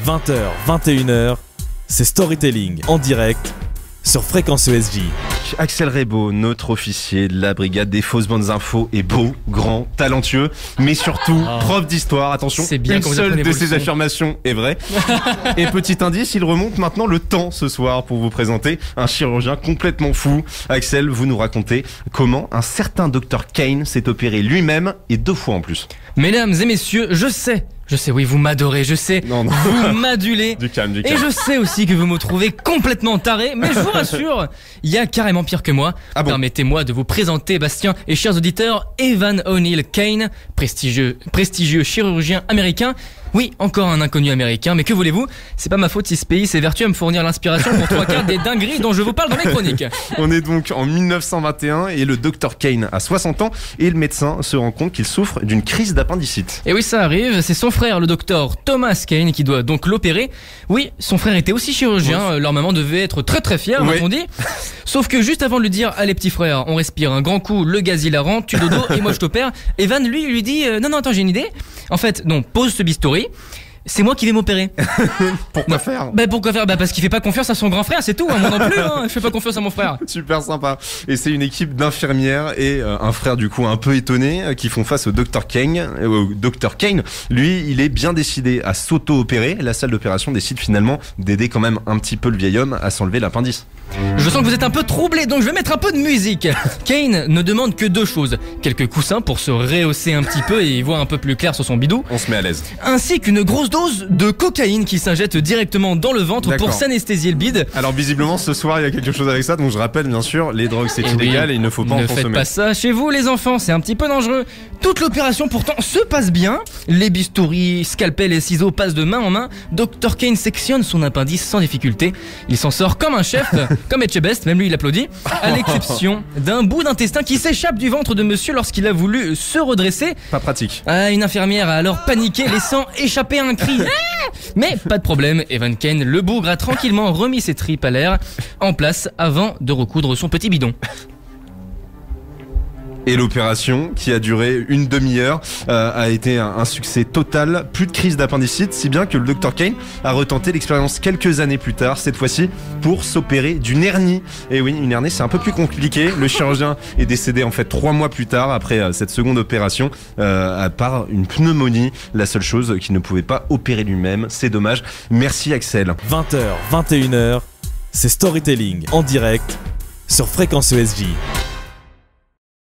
20h, 21h, c'est Storytelling en direct sur Fréquence ESJ. Axel Rebaud, notre officier de la brigade des fausses bonnes infos, est beau, grand, talentueux, mais surtout prof d'histoire. Attention, C'est bien une quand vous seule apprenez de vos ses leçons. affirmations est vraie. Et petit indice, il remonte maintenant le temps ce soir pour vous présenter un chirurgien complètement fou. Axel, vous nous racontez comment un certain Dr Kane s'est opéré lui-même et 2 fois en plus. Mesdames et messieurs, je sais, oui, vous m'adorez, je sais, Non, non. vous m'adulez. Du calme, du Et calme. je sais aussi que vous me trouvez complètement taré, mais je vous rassure, il y a carrément pire que moi. Ah bon? Permettez-moi de vous présenter, Bastien et chers auditeurs, Evan O'Neill Kane, prestigieux chirurgien américain. Oui, encore un inconnu américain, mais que voulez-vous? C'est pas ma faute si ce pays s'évertue à me fournir l'inspiration pour 3/4 des dingueries dont je vous parle dans mes chroniques. On est donc en 1921 et le Dr Kane a 60 ans et le médecin se rend compte qu'il souffre d'une crise d'appendicite. Et oui, ça arrive, c'est son frère, le docteur Thomas Kane, qui doit donc l'opérer. Oui, son frère était aussi chirurgien, leur maman devait être très très fière, Oui. m'a-t-on dit. Sauf que juste avant de lui dire, allez petit frère, on respire un grand coup, le gaz hilarant, tu dodo et moi je t'opère, Evan lui dit, non, attends, j'ai une idée. En fait, non, pose ce bistouri. C'est moi qui vais m'opérer. Pourquoi faire? Pourquoi faire? Parce qu'il fait pas confiance à son grand frère, c'est tout, hein, moi non plus, hein, je fais pas confiance à mon frère. Super sympa. Et c'est une équipe d'infirmières et un frère du coup un peu étonné qui font face au Dr Kane. Dr Kane, lui, il est bien décidé à s'auto-opérer. La salle d'opération décide finalement d'aider quand même un petit peu le vieil homme à s'enlever l'appendice. Je sens que vous êtes un peu troublé, donc je vais mettre un peu de musique. Kane ne demande que 2 choses. Quelques coussins pour se rehausser un petit peu et y voir un peu plus clair sur son bidou. On se met à l'aise. Ainsi qu'une grosse dose de cocaïne qui s'injecte directement dans le ventre D'accord. pour s'anesthésier le bide. Alors visiblement ce soir il y a quelque chose avec ça, donc je rappelle bien sûr, les drogues c'est Et illégal oui, et il ne faut pas en ne faites consommer. pas ça chez vous les enfants, c'est un petit peu dangereux. Toute l'opération pourtant se passe bien. Les bistouris, scalpels et ciseaux passent de main en main. Dr Kane sectionne son appendice sans difficulté. Il s'en sort comme un chef, comme Etchebest, même lui il applaudit. À l'exception d'un bout d'intestin qui s'échappe du ventre de monsieur lorsqu'il a voulu se redresser. Pas pratique. Ah, une infirmière a alors paniqué, laissant échapper un cri. Ah, mais pas de problème, Evan Kane, le bougre, a tranquillement remis ses tripes à l'air en place avant de recoudre son petit bidon. Et l'opération, qui a duré une demi-heure, a été un succès total. Plus de crise d'appendicite, si bien que le Dr Kane a retenté l'expérience quelques années plus tard, cette fois-ci pour s'opérer d'une hernie. Et oui, une hernie c'est un peu plus compliqué. Le chirurgien est décédé en fait 3 mois plus tard après cette seconde opération par une pneumonie. La seule chose qu'il ne pouvait pas opérer lui-même. C'est dommage. Merci Axel. 20h, 21h, c'est Storytelling en direct sur Fréquence ESJ.